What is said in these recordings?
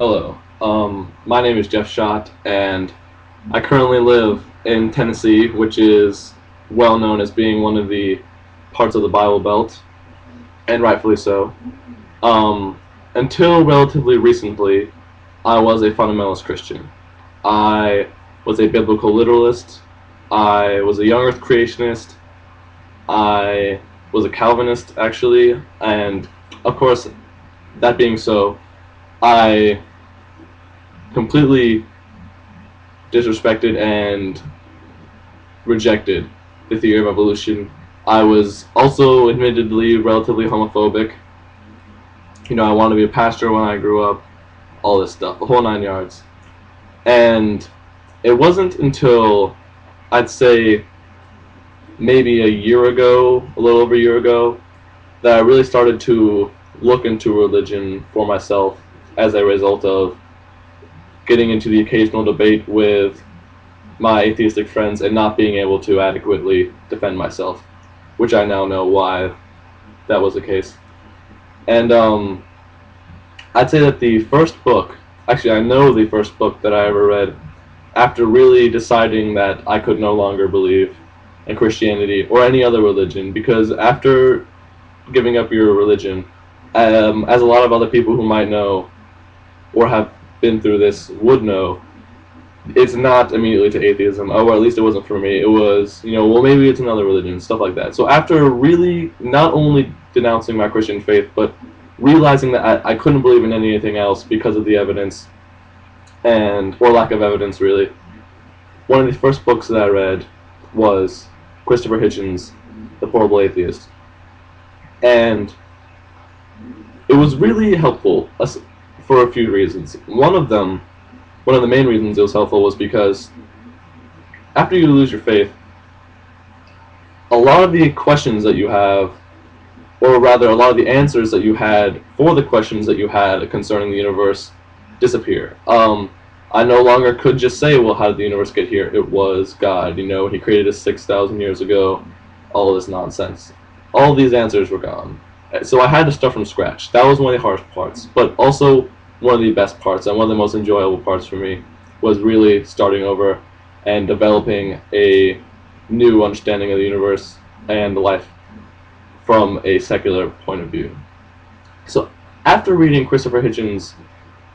Hello. My name is Jeff Schott, and I currently live in Tennessee, which is well known as being one of the parts of the Bible Belt, and rightfully so. Until relatively recently, I was a fundamentalist Christian. I was a biblical literalist. I was a young earth creationist. I was a Calvinist, actually, and of course, that being so, I completely disrespected and rejected the theory of evolution. I was also admittedly relatively homophobic. I wanted to be a pastor when I grew up, all this stuff, the whole 9 yards. And it wasn't until, I'd say, maybe a year ago, a little over a year ago, that I really started to look into religion for myself as a result of getting into the occasional debate with my atheistic friends and not being able to adequately defend myself, which I now know why that was the case. And I'd say that the first book, actually I know the first book that I ever read after really deciding that I could no longer believe in Christianity or any other religion, because after giving up your religion, as a lot of other people who might know or have been through this would know, it's not immediately to atheism, or at least it wasn't for me. It was, well, maybe it's another religion, stuff like that. So after really not only denouncing my Christian faith, but realizing that I couldn't believe in anything else because of the evidence, or lack of evidence, really, one of the first books that I read was Chrisopher Hitchens' The Horrible Atheist. And it was really helpful for a few reasons. One of the main reasons it was helpful was because after you lose your faith, a lot of the questions that you have, or rather a lot of the answers that you had for the questions that you had concerning the universe, disappear. I no longer could just say, well, how did the universe get here? It was God, he created us 6,000 years ago, all this nonsense. All these answers were gone. So I had to start from scratch. That was one of the hardest parts, but also one of the best parts and one of the most enjoyable parts for me was really starting over and developing a new understanding of the universe and life from a secular point of view. So after reading Chrisopher Hitchens'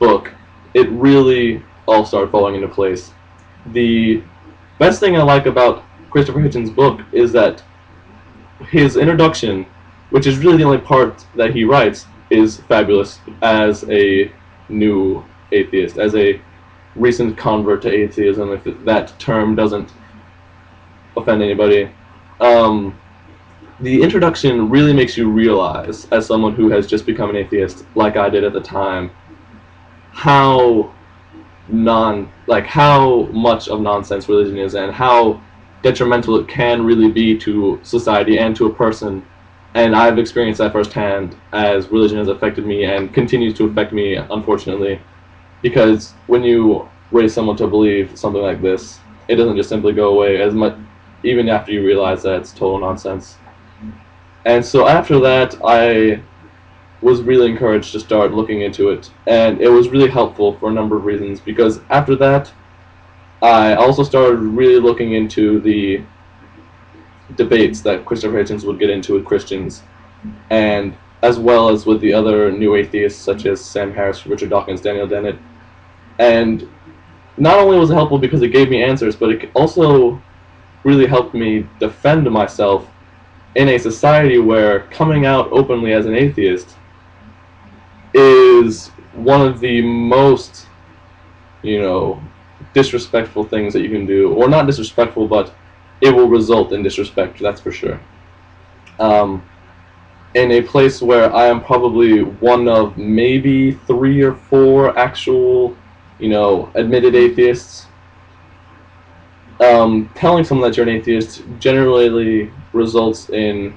book, it really all started falling into place. The best thing I like about Chrisopher Hitchens' book is that his introduction, which is really the only part that he writes, is fabulous as a new atheist, as a recent convert to atheism, if that term doesn't offend anybody. The introduction really makes you realize, as someone who has just become an atheist, like I did at the time, how much of nonsense religion is and how detrimental it can really be to society and to a person. And I've experienced that firsthand as religion has affected me and continues to affect me, unfortunately, because when you raise someone to believe something like this, it doesn't just simply go away, as much even after you realize that it's total nonsense. And so after that, I was really encouraged to start looking into it, and it was really helpful for a number of reasons, because after that, I also started really looking into the debates that Chrisopher Hitchens would get into with Christians, and as well as with the other new atheists such as Sam Harris, Richard Dawkins, Daniel Dennett. And not only was it helpful because it gave me answers, but it also really helped me defend myself in a society where coming out openly as an atheist is one of the most, disrespectful things that you can do. Or not disrespectful, but it will result in disrespect, that's for sure. In a place where I am probably one of maybe 3 or 4 actual, admitted atheists, telling someone that you're an atheist generally results in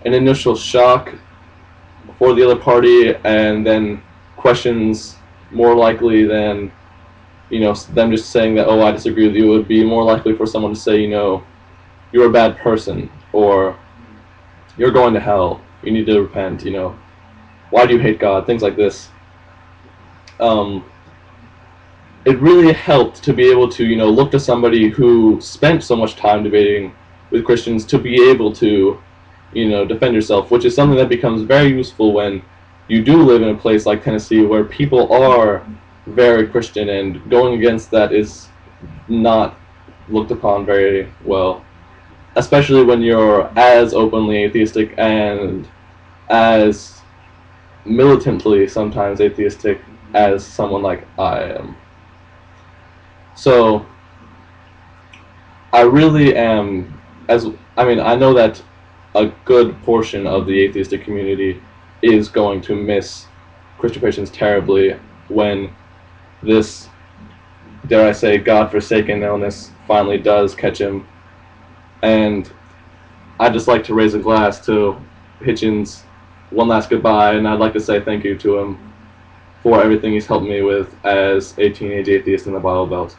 an initial shock for the other party, and then questions more likely than them just saying that, oh, I disagree with you. It would be more likely for someone to say, you're a bad person, or you're going to hell, you need to repent, why do you hate God, things like this. it really helped to be able to, look to somebody who spent so much time debating with Christians to be able to, defend yourself, which is something that becomes very useful when you do live in a place like Tennessee where people are very Christian, and going against that is not looked upon very well, especially when you're as openly atheistic and as militantly sometimes atheistic as someone like I am. So I really am, I know that a good portion of the atheistic community is going to miss Christopher Hitchens terribly when this, dare I say, God-forsaken illness finally does catch him. And I'd just like to raise a glass to Hitchens, one last goodbye, and I'd like to say thank you to him for everything he's helped me with as a teenage atheist in the Bible Belt.